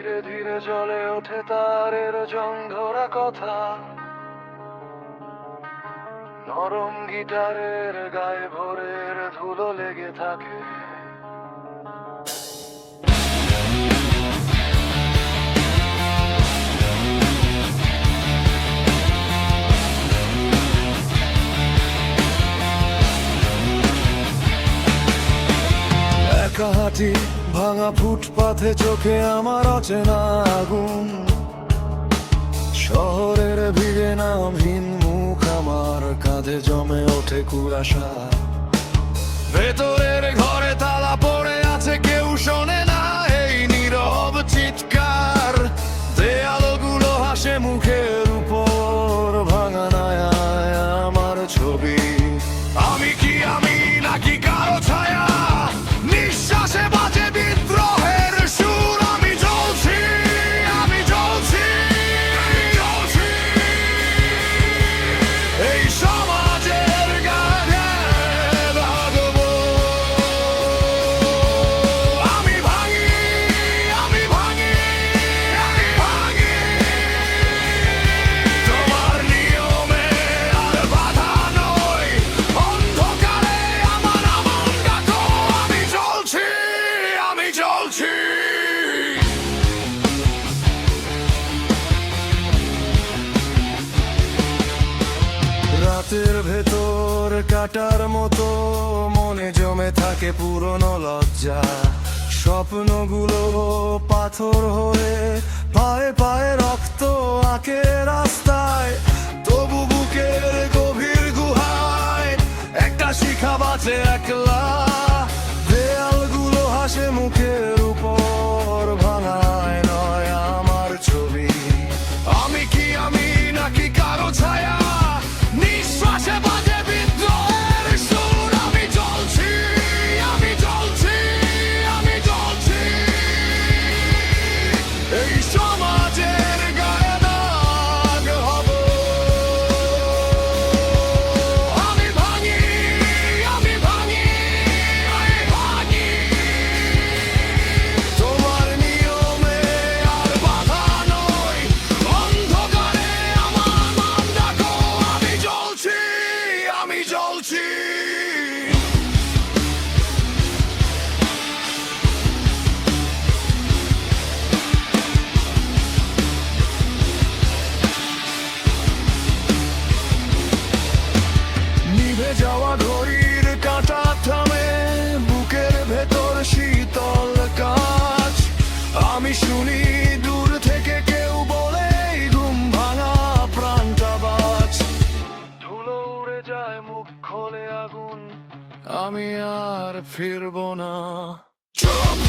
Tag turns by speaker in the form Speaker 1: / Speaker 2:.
Speaker 1: ধীরে ধীরে জ্বলে ওঠে তারের জং ধরা কথা, নরম গিটারের গায়ে ভোরের ধুলো লেগে থাকে। একা হাঁটি ভাঙা ফুটপাথে, চোখে আমার অচেনা আগুন। শহরের ভিড়ে নামহীন মুখ, আমার কাঁধে জমে ওঠে কুয়াশা। ভেতরের ঘরে তালা পড়ে আছে, কেউ শোনে না এই নীরব চিৎকার। দেয়ালগুলো হাসে মুখের উপর, ভাঙা নায় আমার ছবি। আমি কি আমি নাকি কারো ছায়া? নিঃশ্বাসে বাজে বিদ্রোহের সুর। আমি জ্বলছি, আমি জ্বলছি, আমি জ্বলছি। এই সমাজের গায়ে ভাগবো। আমি ভাঙি, আমি ভাঙি, আমি ভাঙি। তোমার নিয়মে আর বাধা নই, অন্ধকারে আমার নাম ডাকো। আমি জ্বলছি, আমি জ্বলছি। রাতের ভেতর কাটার মতো মনে জমে থাকে পুরনো লজ্জা। স্বপ্নগুলো পাথর হয়ে পায়ে পায়ে রক্ত আঁকে রাস্তায়। তবু বুকের গভীর গুহায় একটা শিখা বাজে একলা। দেয়ালগুলো হাসে মুখের উপর, ভাঙায় নয় আমার ছবি। আমি কি আমি নাকি কারো ছায়া? নিঃশ্বাসে বাজে বিদ্রোহের সুর। আমি জ্বলছি, আমি জ্বলছি, আমি জ্বলছি। এই সমাজের গায়ে দাগ হব। আমি ভাঙি, আমি ভাঙি, আমি ভাঙি। তোমার নিয়মে আর বাধা নই, অন্ধকারে আমার নাম ডাকো। আমি জ্বলছি, আমি জ্বলছি। নিভে যাওয়া ঘড়ির কাঁটা থামে, বুকের ভেতর শীতল কাজ। আমি শুনি দূর থেকে কেউ বলে, ঘুম ভাঙা প্রাণটা বাজ। ধুলো উড়ে যায়, মুখ খোলে আগুন। আমি আর ফিরবো না। চুপ।